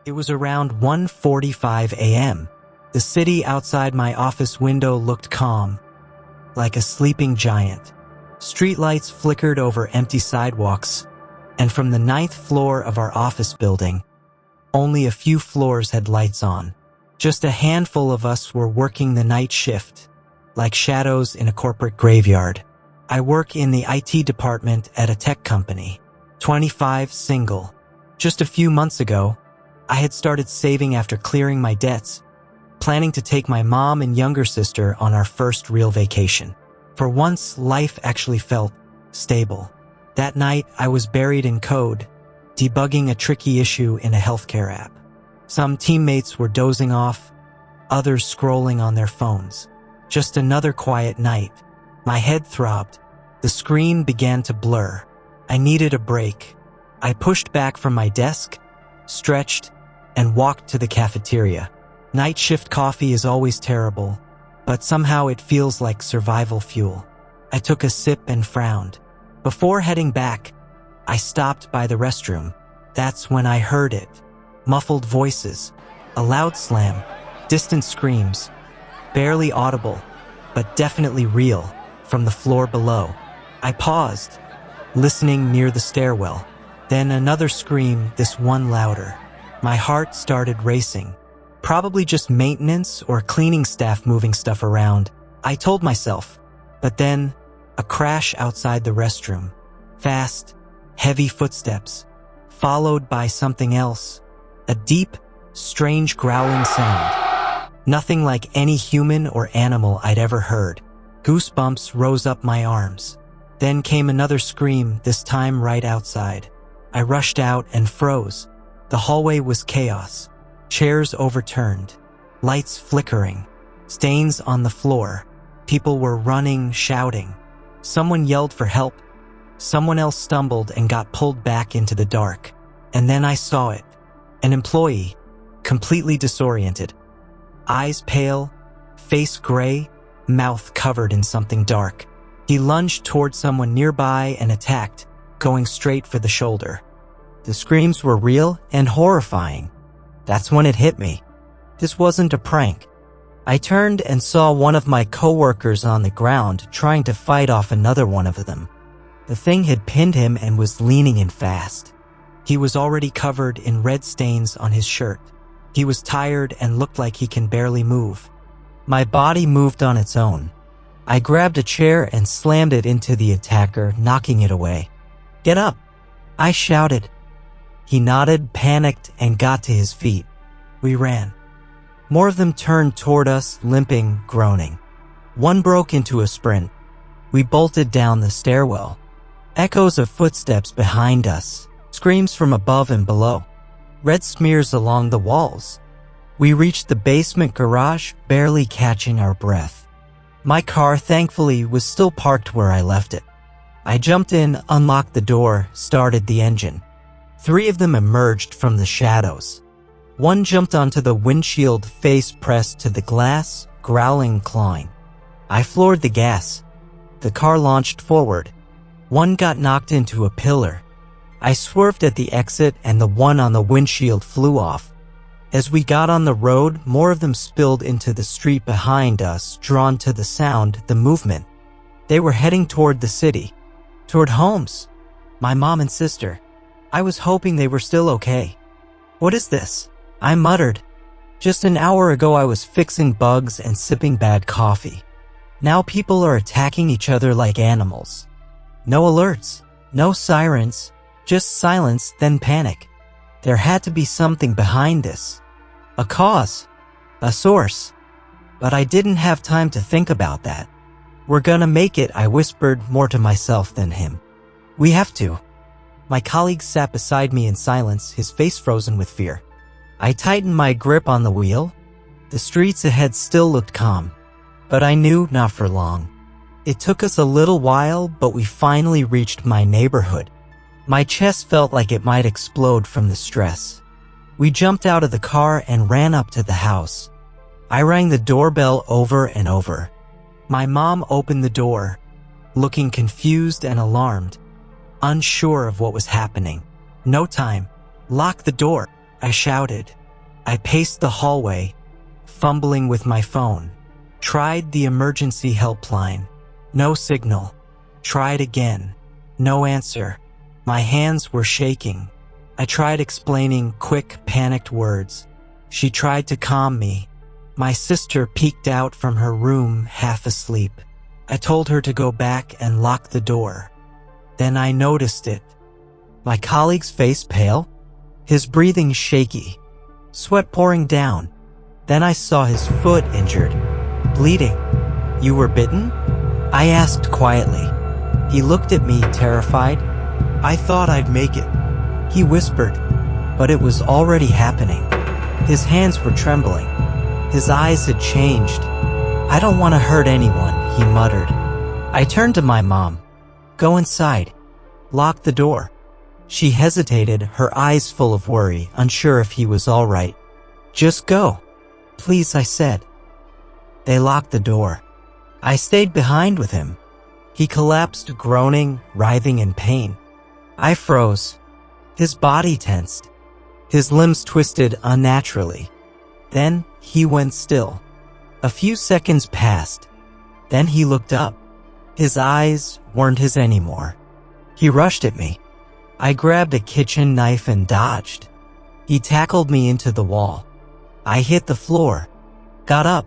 It was around 1:45 a.m. The city outside my office window looked calm, like a sleeping giant. Streetlights flickered over empty sidewalks, and from the 9th floor of our office building, only a few floors had lights on. Just a handful of us were working the night shift, like shadows in a corporate graveyard. I work in the IT department at a tech company, 25, single. Just a few months ago, I had started saving after clearing my debts, planning to take my mom and younger sister on our first real vacation. For once, life actually felt stable. That night, I was buried in code, debugging a tricky issue in a healthcare app. Some teammates were dozing off, others scrolling on their phones. Just another quiet night. My head throbbed. The screen began to blur. I needed a break. I pushed back from my desk, stretched, and walked to the cafeteria. Night shift coffee is always terrible, but somehow it feels like survival fuel. I took a sip and frowned. Before heading back, I stopped by the restroom. That's when I heard it. Muffled voices, a loud slam, distant screams, barely audible, but definitely real, from the floor below. I paused, listening near the stairwell. Then another scream, this one louder. My heart started racing. Probably just maintenance or cleaning staff moving stuff around, I told myself. But then, a crash outside the restroom. Fast, heavy footsteps, followed by something else. A deep, strange growling sound. Nothing like any human or animal I'd ever heard. Goosebumps rose up my arms. Then came another scream, this time right outside. I rushed out and froze. The hallway was chaos. Chairs overturned, lights flickering, stains on the floor. People were running, shouting. Someone yelled for help. Someone else stumbled and got pulled back into the dark. And then I saw it. An employee, completely disoriented. Eyes pale, face gray, mouth covered in something dark. He lunged toward someone nearby and attacked, going straight for the shoulder. The screams were real and horrifying. That's when it hit me. This wasn't a prank. I turned and saw one of my coworkers on the ground trying to fight off another one of them. The thing had pinned him and was leaning in fast. He was already covered in red stains on his shirt. He was tired and looked like he can barely move. My body moved on its own. I grabbed a chair and slammed it into the attacker, knocking it away. "Get up!" I shouted. He nodded, panicked, and got to his feet. We ran. More of them turned toward us, limping, groaning. One broke into a sprint. We bolted down the stairwell. Echoes of footsteps behind us, screams from above and below, red smears along the walls. We reached the basement garage, barely catching our breath. My car, thankfully, was still parked where I left it. I jumped in, unlocked the door, started the engine. 3 of them emerged from the shadows. One jumped onto the windshield, face pressed to the glass, growling, clawing. I floored the gas. The car launched forward. One got knocked into a pillar. I swerved at the exit and the one on the windshield flew off. As we got on the road, more of them spilled into the street behind us, drawn to the sound, the movement. They were heading toward the city, toward homes. My mom and sister. I was hoping they were still okay. "What is this?" I muttered. Just an hour ago I was fixing bugs and sipping bad coffee. Now people are attacking each other like animals. No alerts, no sirens, just silence, then panic. There had to be something behind this. A cause, a source. But I didn't have time to think about that. "We're gonna make it," I whispered, more to myself than him. "We have to." My colleague sat beside me in silence, his face frozen with fear. I tightened my grip on the wheel. The streets ahead still looked calm, but I knew not for long. It took us a little while, but we finally reached my neighborhood. My chest felt like it might explode from the stress. We jumped out of the car and ran up to the house. I rang the doorbell over and over. My mom opened the door, looking confused and alarmed, unsure of what was happening. "No time. Lock the door." I shouted. I paced the hallway, fumbling with my phone. Tried the emergency helpline. No signal. Tried again. No answer. My hands were shaking. I tried explaining quick, panicked words. She tried to calm me. My sister peeked out from her room, half asleep. I told her to go back and lock the door. Then I noticed it. My colleague's face pale, his breathing shaky, sweat pouring down. Then I saw his foot injured, bleeding. "You were bitten?" I asked quietly. He looked at me, terrified. "I thought I'd make it," he whispered, but it was already happening. His hands were trembling. His eyes had changed. "I don't want to hurt anyone," he muttered. I turned to my mom. "Go inside. Lock the door." She hesitated, her eyes full of worry, unsure if he was all right. "Just go, please," I said. They locked the door. I stayed behind with him. He collapsed, groaning, writhing in pain. I froze. His body tensed. His limbs twisted unnaturally. Then he went still. A few seconds passed. Then he looked up. His eyes weren't his anymore. He rushed at me. I grabbed a kitchen knife and dodged. He tackled me into the wall. I hit the floor, got up.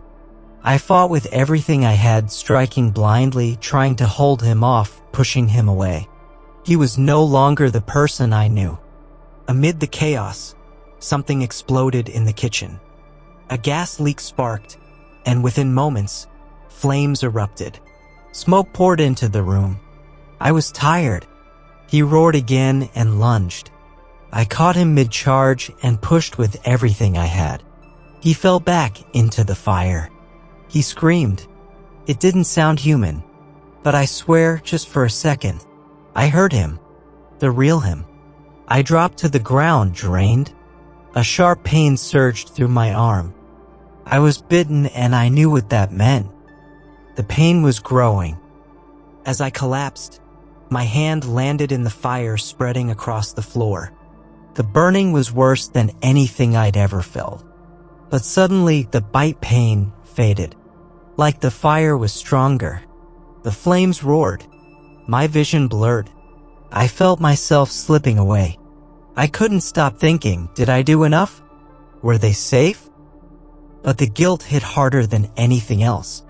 I fought with everything I had, striking blindly, trying to hold him off, pushing him away. He was no longer the person I knew. Amid the chaos, something exploded in the kitchen. A gas leak sparked, and within moments, flames erupted. Smoke poured into the room. I was tired. He roared again and lunged. I caught him mid-charge and pushed with everything I had. He fell back into the fire. He screamed. It didn't sound human, but I swear, just for a second, I heard him. The real him. I dropped to the ground, drained. A sharp pain surged through my arm. I was bitten, and I knew what that meant. The pain was growing. As I collapsed, my hand landed in the fire, spreading across the floor. The burning was worse than anything I'd ever felt. But suddenly, the bite pain faded. Like the fire was stronger. The flames roared. My vision blurred. I felt myself slipping away. I couldn't stop thinking, did I do enough? Were they safe? But the guilt hit harder than anything else.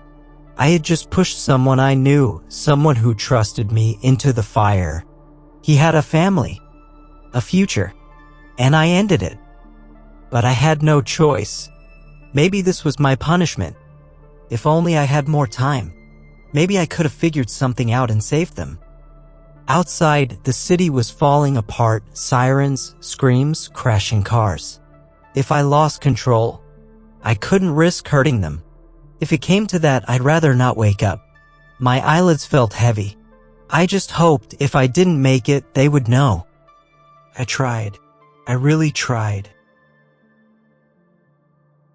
I had just pushed someone I knew, someone who trusted me, into the fire. He had a family, a future, and I ended it. But I had no choice. Maybe this was my punishment. If only I had more time. Maybe I could have figured something out and saved them. Outside, the city was falling apart, sirens, screams, crashing cars. If I lost control, I couldn't risk hurting them. If it came to that, I'd rather not wake up. My eyelids felt heavy. I just hoped if I didn't make it, they would know. I tried. I really tried.